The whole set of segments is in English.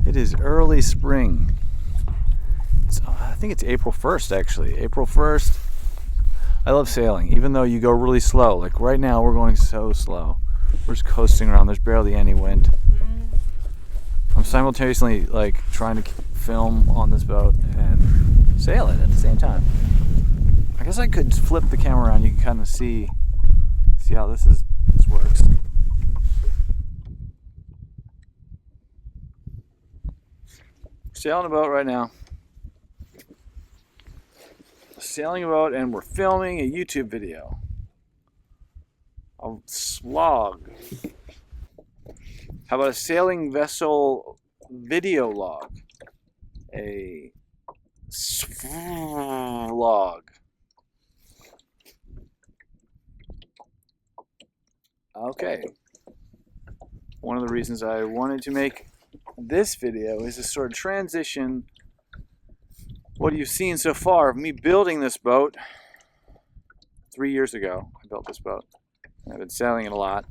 It is early spring. I think it's April 1st actually. April 1st. I love sailing, even though you go really slow. Like right now we're going so slow. We're just coasting around. There's barely any wind. I'm simultaneously like trying to film on this boat and sail it at the same time. I guess I could flip the camera around. You can kind of see how this works. Sailing a boat right now. Sailing a boat, and we're filming a YouTube video. A slog. How about a sailing vessel video log? A vlog. Okay. One of the reasons I wanted to make this video is to sort of transition what you've seen so far of me building this boat. 3 years ago, I built this boat. I've been sailing it a lot.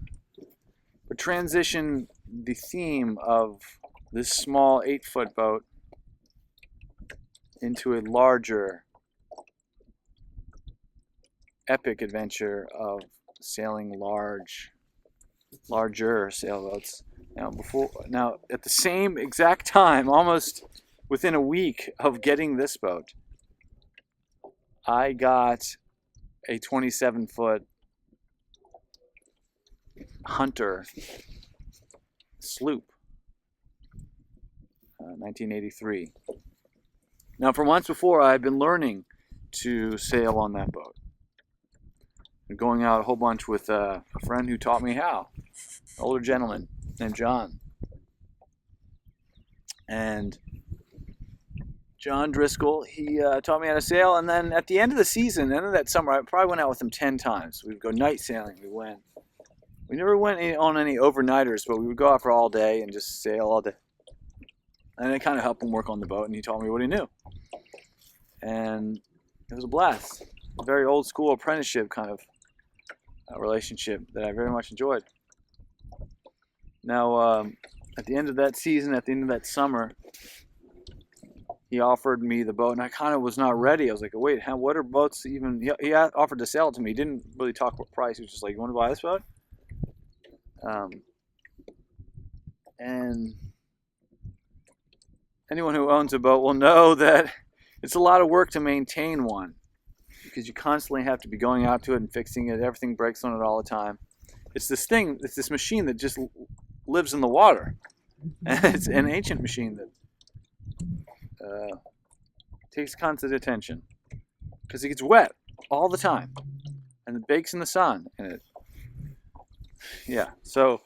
But transition the theme of this small 8-foot boat into a larger, epic adventure of sailing larger sailboats. Now, at the same exact time, almost within a week of getting this boat, I got a 27-foot Hunter sloop, 1983. Now, for months before, I've been learning to sail on that boat. Been going out a whole bunch with a friend who taught me how, an older gentleman named John. And John Driscoll, he taught me how to sail, and then at the end of the season, end of that summer, I probably went out with him 10 times. We'd go night sailing. We never went on any overnighters, but we would go out for all day and just sail all day. And I kind of helped him work on the boat, and he taught me what he knew. And it was a blast. A very old school apprenticeship kind of relationship that I very much enjoyed. Now, at the end of that season, at the end of that summer, he offered me the boat, and I kind of was not ready. I was like, wait, what are boats even? He offered to sell it to me. He didn't really talk about price. He was just like, you want to buy this boat? And anyone who owns a boat will know that it's a lot of work to maintain one, because you constantly have to be going out to it and fixing it. Everything breaks on it all the time. It's this machine that just lives in the water. And it's an ancient machine that takes constant attention, because it gets wet all the time and it bakes in the sun. So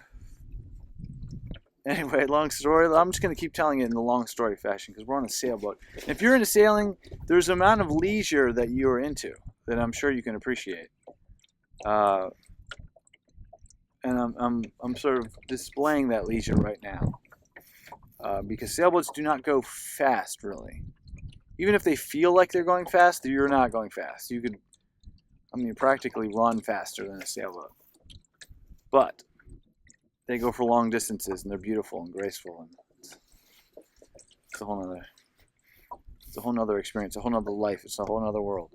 anyway, long story. I'm just going to keep telling it in the long story fashion, because we're on a sailboat. And if you're into sailing, there's an amount of leisure that you are into that I'm sure you can appreciate. And I'm sort of displaying that leisure right now, because sailboats do not go fast, really. Even if they feel like they're going fast, you're not going fast. You could, practically run faster than a sailboat. But they go for long distances, and they're beautiful and graceful, and it's a whole nother experience, a whole nother life. It's a whole nother world.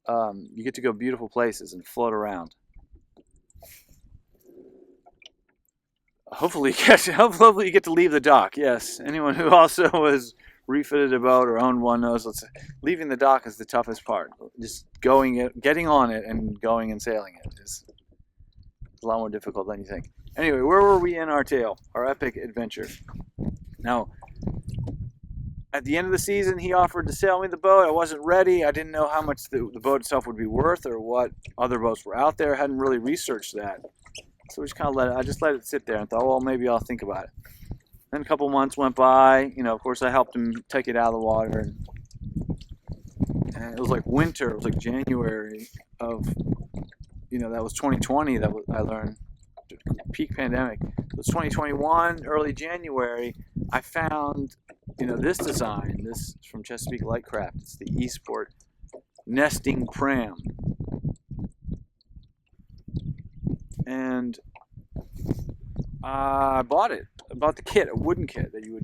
You get to go beautiful places and float around. Hopefully you get to leave the dock. Yes, anyone who also has refitted a boat or owned one knows leaving the dock is the toughest part. Just getting on it and going and sailing it is a lot more difficult than you think. Anyway, where were we in our tale, our epic adventure? Now, at the end of the season, he offered to sell me the boat. I wasn't ready. I didn't know how much the boat itself would be worth or what other boats were out there. I hadn't really researched that. So we just kind of let it sit there and thought, well, maybe I'll think about it. Then a couple months went by. Of course, I helped him take it out of the water. And it was like winter. It was like January of, that was 2020. I learned, peak pandemic. It was 2021, early January. I found, this design. This is from Chesapeake Lightcraft. It's the Eastport nesting pram. And I bought it about the kit, a wooden kit that you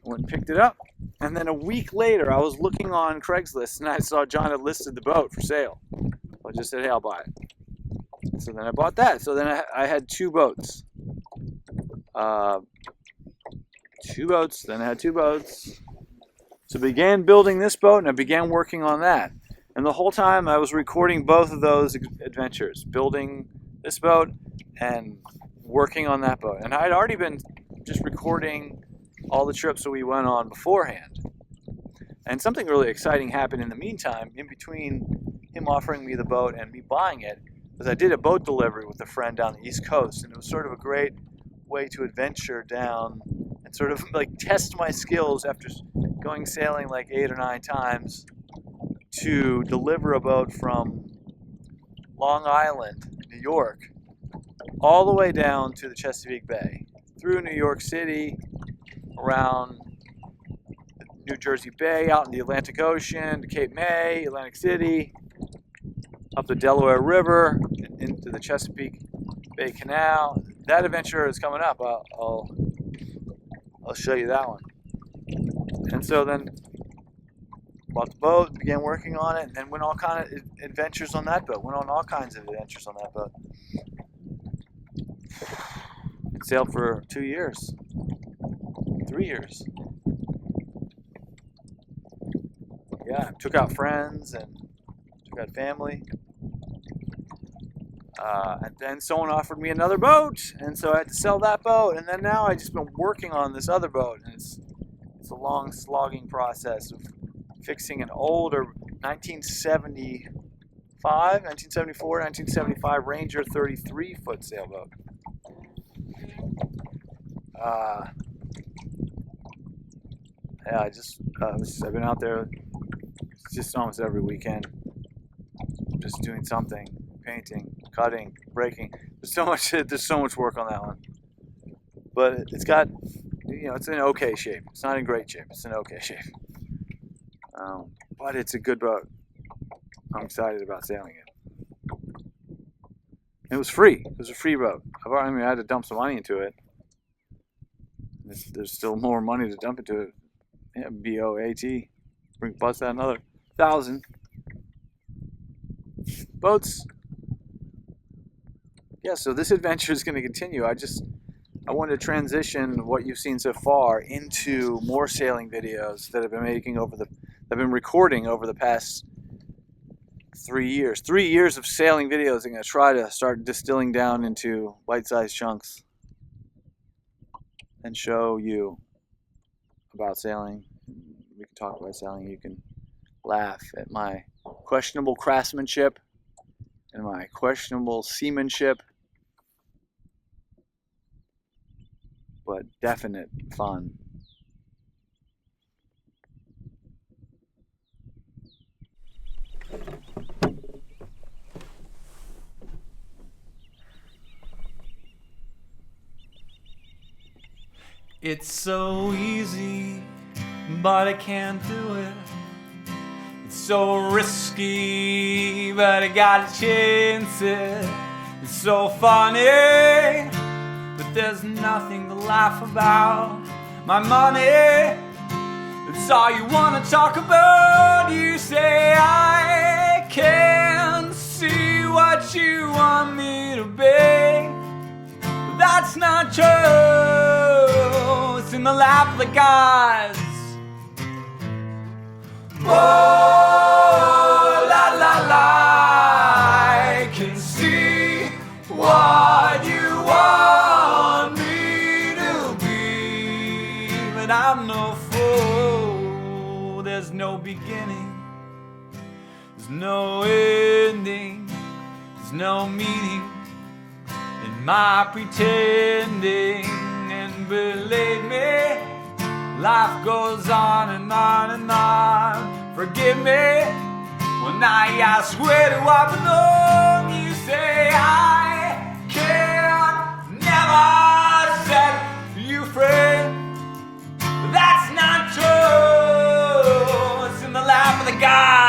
went and picked it up. And then a week later, I was looking on Craigslist and I saw John had listed the boat for sale. I just said, hey, I'll buy it. So then I bought that. So then I had two boats. Then I had two boats. So I began building this boat and I began working on that. And the whole time I was recording both of those adventures, building this boat and working on that boat. And I'd already been just recording all the trips that we went on beforehand. And something really exciting happened in the meantime, in between him offering me the boat and me buying it, was I did a boat delivery with a friend down the East Coast, and it was sort of a great way to adventure down and sort of like test my skills after going sailing like 8 or 9 times to deliver a boat from Long Island, New York, all the way down to the Chesapeake Bay, through New York City, around New Jersey Bay, out in the Atlantic Ocean, to Cape May, Atlantic City, up the Delaware River, into the Chesapeake Bay Canal. That adventure is coming up. I'll show you that one. And so then bought the boat, began working on it, and then went all kind of adventures on that boat. Went on all kinds of adventures on that boat. And sailed for 2 years, 3 years. Yeah, took out friends and took out family. And then someone offered me another boat, and so I had to sell that boat. And then now I've just been working on this other boat, and it's a long slogging process of fixing an older 1975 Ranger 33-foot sailboat. Yeah, I've been out there just almost every weekend, just doing something, painting, cutting, breaking. There's so much work on that one. But it's got, it's in okay shape. It's not in great shape. It's in okay shape. But it's a good boat. I'm excited about sailing it. It was free. It was a free boat. I had to dump some money into it. There's still more money to dump into it. Yeah, BOAT. Bust out another 1,000. Boats. Yeah, so this adventure is going to continue. I want to transition what you've seen so far into more sailing videos that I've been recording over the past 3 years. 3 years of sailing videos. I'm going to try to start distilling down into bite-sized chunks and show you about sailing. We can talk about sailing. You can laugh at my questionable craftsmanship and my questionable seamanship, but definite fun. It's so easy, but I can't do it. It's so risky, but I gotta chance it. It's so funny, but there's nothing to laugh about. My money, it's all you wanna talk about. You say I can't see what you want me to be, but that's not true. It's in the lap of the gods. Oh, la la la, I can see what you want me to be, but I'm no fool. There's no beginning, there's no ending, there's no meaning in my pretending. And believe me, life goes on and on and on. Forgive me when I ask where do I belong. You say I can't never set you free, but that's not true. It's in the lap of the gods.